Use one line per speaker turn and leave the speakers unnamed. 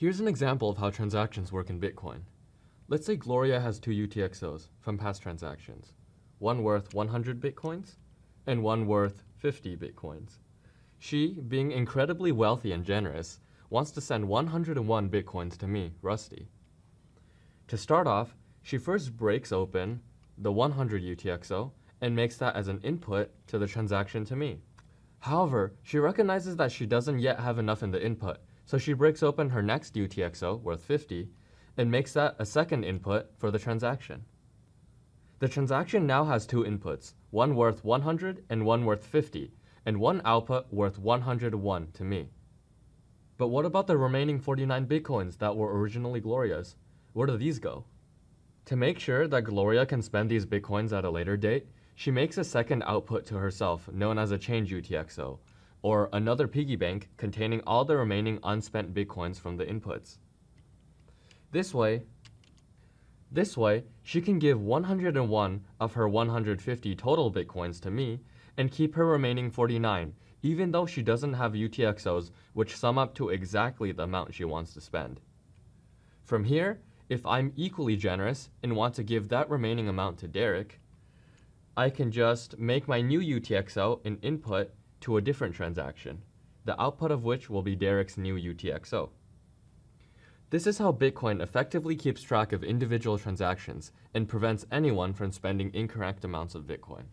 Here's an example of how transactions work in Bitcoin. Let's say Gloria has two UTXOs from past transactions, one worth 100 Bitcoins and one worth 50 Bitcoins. She, being incredibly wealthy and generous, wants to send 101 Bitcoins to me, Rustie. To start off, she first breaks open the 100 UTXO and makes that as an input to the transaction to me. However, she recognizes that she doesn't yet have enough in the input, so she breaks open her next UTXO, worth 50, and makes that a second input for the transaction. The transaction now has two inputs, one worth 100 and one worth 50, and one output worth 101 to me. But what about the remaining 49 Bitcoins that were originally Gloria's? Where do these go? To make sure that Gloria can spend these Bitcoins at a later date, she makes a second output to herself known as a change UTXO, or another piggy bank containing all the remaining unspent Bitcoins from the inputs. This way, she can give 101 of her 150 total Bitcoins to me and keep her remaining 49, even though she doesn't have UTXOs which sum up to exactly the amount she wants to spend. From here, if I'm equally generous and want to give that remaining amount to Derek, I can just make my new UTXO an input to a different transaction, the output of which will be Derek's new UTXO. This is how Bitcoin effectively keeps track of individual transactions and prevents anyone from spending incorrect amounts of Bitcoin.